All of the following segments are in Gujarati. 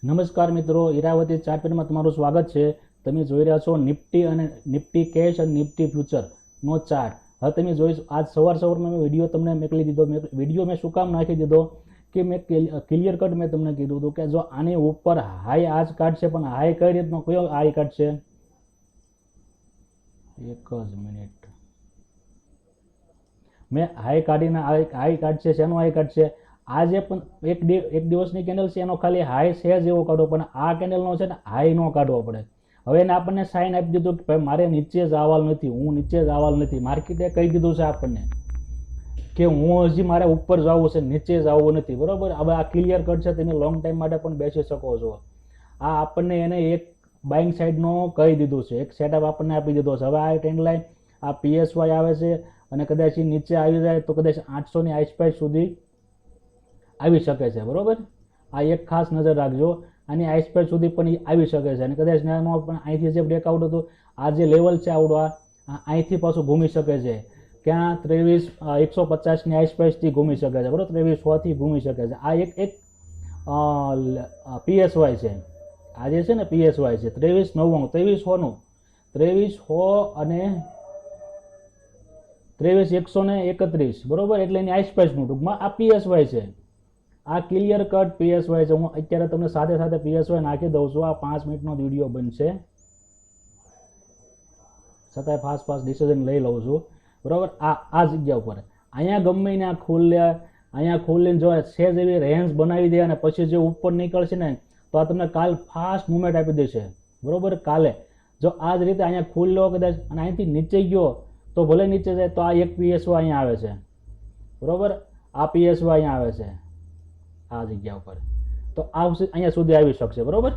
નમસ્કાર મિત્રો, ઈરાવતી ચાર્ટમાં તમારું સ્વાગત છે। તમે જોઈ રહ્યા છો નિફ્ટી અને નિફ્ટી કેશ અને નિફ્ટી ફ્યુચરનો ચાર્ટ। હવે તમે જોઈ આજ સવારમાં મેં વિડીયો તમને મોકલી દીધો। વિડીયો મેં શું કામ નાખી દીધો કે મેં ક્લિયર કટ મેં તમને કીધું હતું કે જો આની ઉપર હાઈ આજ કાઢશે, પણ હાઈ કઈ રીતનો કયો હાઈ કાઢશે, એક જ મિનિટ, મેં હાઈ કાઢીને હાઈ કાઢશે, શેનો હાઈ કાઢશે, આજે પણ એક દિવસની કેન્ડલ છે એનો ખાલી હાઈ છે જેવો કાઢવો, પણ આ કેન્ડલનો છે ને હાઈ નો કાઢવો પડે। હવે એને આપણને સાઇન આપી દીધું કે ભાઈ મારે નીચે જ આવવાનું નથી, હું નીચે જ આવવાનું નથી। માર્કેટે કહી દીધું છે આપણને કે હું હજી મારે ઉપર જવું છે, નીચે જ આવવું નથી, બરોબર। હવે આ ક્લિયર કટ છે, તમે લોંગ ટાઈમ માટે પણ બેસી શકો છો। આ આપણને એને એક બાઇંગ સાઈડનો કહી દીધું છે, એક સેટઅપ આપણને આપી દીધો છે। હવે આ ટ્રેન્ડ લાઈન આ PSY આવે છે અને કદાચ નીચે આવી જાય તો કદાચ 800 ની આસપાસ સુધી આવી શકે છે, બરોબર। આ એક ખાસ નજર રાખજો, આની આસપાસ સુધી પણ આવી શકે છે અને કદાચ નાનો પણ અહીંથી જે બ્રેકઆઉટ હતું, આ જે લેવલ છે આવડો અહીંથી પાછું ઘૂમી શકે છે, ક્યાં 150 ની આસપાસથી ઘૂમી શકે છે, બરોબર, 2300 થી ઘૂમી શકે છે। આ એક PSY છે, આ જે છે ને PSY છે 2399, 2300 નું, 2300 અને 23131, બરોબર, એટલે એની આસપાસનું ટૂંકમાં આ PSY છે। આ ક્લિયર કટ PSY છે। હું અત્યારે તમને સાથે સાથે PSY નાખી દઉં છું। આ 5 મિનિટનો વિડીયો બનશે, છતાંય ફાસ્ટ ડિસિઝન લઈ લઉં છું, બરોબર। આ જગ્યા ઉપર અહીંયા ગમે ને અહીંયા ખોલીને જો સેજ એવી રેન્જ બનાવી દે અને પછી જે ઉપર નીકળશે ને તો આ તમને કાલ ફાસ્ટ મુવમેન્ટ આપી દેશે, બરોબર। કાલે જો આ જ રીતે અહીંયા ખોલ્યો કદાચ અને અહીંથી નીચે ગયો તો ભલે નીચે જાય તો આ એક PSY અહીંયા આવે છે, બરોબર, આ PSY અહીંયા આવે છે આ જગ્યા ઉપર, તો અહીંયા સુધી આવી શકશે, બરોબર।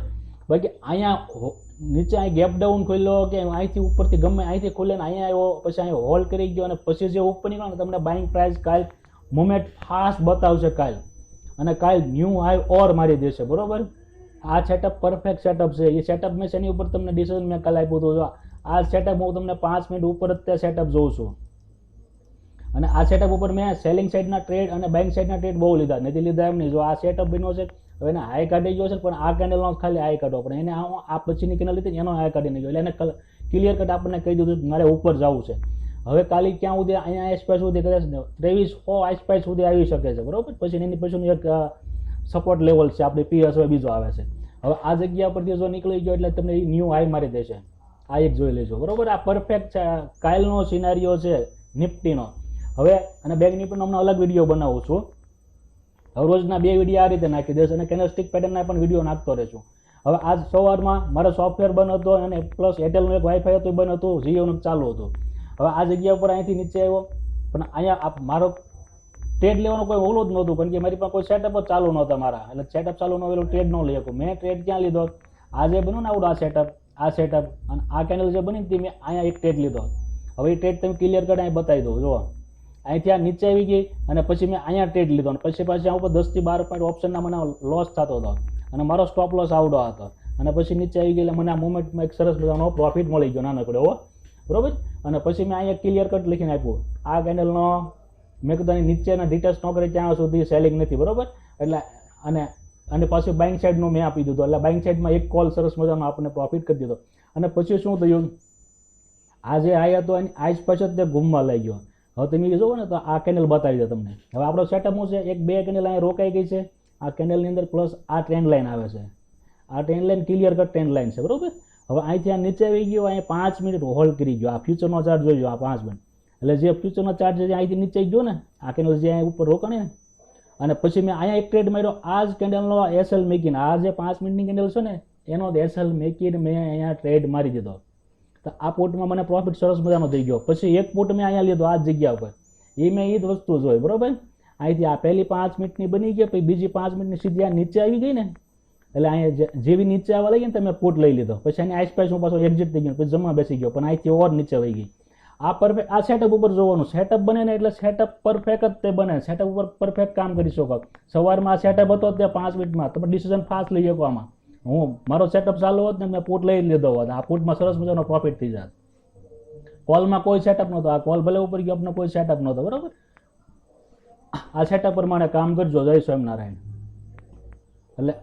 બાકી અહીંયા નીચે અહીં ગેપ ડાઉન ખોલ્યો કે અહીંથી ઉપરથી ગમે અહીંથી ખોલે ને અહીંયા આવ્યો, પછી અહીંયા હોલ્ડ કરી ગયો અને પછી જે ઉપર નીકળે ને તમને બાઇંગ પ્રાઇસ કાલ મુવમેન્ટ ફાસ્ટ બતાવશે કાલ, અને કાલ ન્યૂ હાઈ ઓર મારી દેશે, બરોબર। આ સેટઅપ પરફેક્ટ સેટઅપ છે। એ સેટઅપ મેં શેની ઉપર તમને ડિસિઝન મેં કાલ આપ્યું હતું, આ સેટઅપ હું તમને 5 મિનિટ ઉપર જ તે સેટઅપ જોઉં છું, અને આ સેટઅપ ઉપર મેં સેલિંગ સાઈડના ટ્રેડ અને બાઇંગ સાઈડના ટ્રેડ બહુ લીધા, નથી લીધા એમ નહીં। જો આ સેટઅપ બન્યો છે, હવે એને હાઈ કાઢી ગયો છે, પણ આ કેન્ડલનો ખાલી હાઈ કાઢવો પડે, એને આ પછીની કેન્ડલ લીધી એનો હાઈ કાઢી ગયો, એટલે એને ક્લિયર કટ આપણને કહી દીધું મારે ઉપર જવું છે। હવે કાલે ક્યાં સુધી અહીંયા આસપાસ સુધી કદાચ 2300 આસપાસ સુધી આવી શકે છે, બરોબર। પછી એની પછીનું એક સપોર્ટ લેવલ છે આપણે PSY બીજો આવે છે। હવે આ જગ્યા પરથી જો નીકળી ગયો એટલે તમને ન્યૂ હાઈ મારી દેશે, આ એક જોઈ લેજો, બરોબર। આ પરફેક્ટ છે, કાલનો સિનારીઓ છે નિફ્ટીનો। હવે અને બેંક નિફ્ટીનો હમણાં અલગ વિડીયો બનાવું છું, હવે રોજના 2 વિડીયો આ રીતે નાખી દઈશ અને કેન્ડલસ્ટિક પેટર્નના પણ વિડીયો નાખતો રહેશું। હવે આજ સવારમાં મારો સોફ્ટવેર બંધ હતો અને પ્લસ એરટેલનું એક વાઈફાઈ હતું બંધ હતું, જીઓનું ચાલુ હતું। હવે આ જગ્યા ઉપર અહીંથી નીચે આવ્યો, પણ અહીંયા મારો ટ્રેડ લેવાનો કોઈ ઓલો જ નહોતું, કારણ કે મારી પાસે કોઈ સેટઅપ જ ચાલુ નહોતા મારા, એટલે સેટઅપ ચાલુ ન હોય ટ્રેડ ન લઈ શકું। મેં ટ્રેડ ક્યાં લીધો, આ જે બન્યું ને આવડું આ સેટઅપ અને આ કેન્ડલ જે બની તે મેં અહીંયા એક ટ્રેડ લીધો। હવે એ ટ્રેડ તમે ક્લિયર કરી અહીં બતાવી દઉં, જુઓ અહીંથી આ નીચે આવી ગઈ અને પછી મેં અહીંયા ટ્રેડ લીધો અને પછી પાછી ઉપર 10 થી 12 પોઈન્ટ ઓપ્શનના મને લોસ થતો હતો અને મારો સ્ટોપ લોસ આવડો હતો, અને પછી નીચે આવી ગઈ એટલે મને આ મુવમેન્ટમાં એક સરસ મજાનો પ્રોફિટ મળી ગયો નાનકડો, બરોબર। અને પછી મેં અહીંયા ક્લિયર કટ લખીને આપ્યું, આ કેન્ડલનો મેં કીધું નીચેના ડિટેલ્સ ન કરે ત્યાં સુધી સેલિંગ નથી, બરોબર। એટલે અને પાછું બાઇંગ સાઈડનું મેં આપી દીધું, એટલે બાઇંગ સાઈડમાં એક કોલ સરસ મજાનો આપણને પ્રોફિટ કરી દીધો। અને પછી શું થયું, આ જે આઈ હતો એની આજ પછી તે ઘૂમવા લઈ ગયો। હવે તમે જુઓ ને તો આ કેન્ડલ બતાવી દે તમને। હવે આપણો સેટઅપ શું છે, એક 2 કેન્ડલ અહીંયા રોકાઈ ગઈ છે આ કેન્ડલની અંદર, પ્લસ આ ટ્રેન્ડ લાઈન આવે છે, આ trend line clear cut trend line છે, બરોબર। હવે અહીંથી આ નીચે આવી ગયો, અહીંયા 5 મિનિટ હોલ્ડ કરી ગયો, આ ફ્યુચરનો ચાર્ટ જોઈજો, આ 5 મિનિટ, એટલે જે ફ્યુચરનો ચાર્ટ છે અહીંથી નીચે ગયો ને આ કેન્ડલ જે અહીંયા ઉપર રોકાણી ને, અને પછી મેં અહીંયા એક ટ્રેડ માર્યો, આ જ કેન્ડલનો SL મેકીને, આ જે 5 મિનિટની કેન્ડલ છે ને એનો SL મેકીને મેં અહીંયા ટ્રેડ મારી દીધો, તો આ પોર્ટમાં મને પ્રોફિટ સરસ મજાનો થઈ ગયો। પછી એક પોર્ટ મેં અહીંયા લીધો આ જગ્યા ઉપર, એ મેં એ જ વસ્તુ જોઈ, બરોબર। અહીંથી આ પહેલી 5 મિનિટની બની ગઈ, પછી બીજી 5 મિનિટની સીધી આ નીચે આવી ગઈ ને, એટલે અહીંયા જેવી નીચે આવવા લાગી ને તમે પોર્ટ લઈ લીધો, પછી આની આસપાસ હું પાછો એક્ઝિટ થઈ ગયો, પછી જમવા બેસી ગયો, પણ અહીંથી ઓર નીચે વહી ગઈ। આ પરફેક્ટ, આ સેટઅપ ઉપર જોવાનું, સેટઅપ બને ને એટલે સેટઅપ પરફેક્ટ જ તે બને, સેટઅપ ઉપર પરફેક્ટ કામ કરી શકો। સવારમાં આ સેટઅપ હતો ત્યાં 5 મિનિટમાં તમે ડિસિઝન ફાસ્ટ લઈ શકો। આમાં હું મારો સેટઅપ ચાલુ હોત ને મેં પોર્ટ લઈ લીધો હોત, આ પોર્ટમાં સરસ મજાનો પ્રોફિટ થઈ જાય। કોલમાં કોઈ સેટઅપ નહોતો, આ કોલ ભલે ઉપર ગયો આપણે કોઈ સેટઅપ નહોતો, બરોબર। આ સેટઅપ પ્રમાણે કામ કરજો, જય સ્વામિનારાયણ। એટલે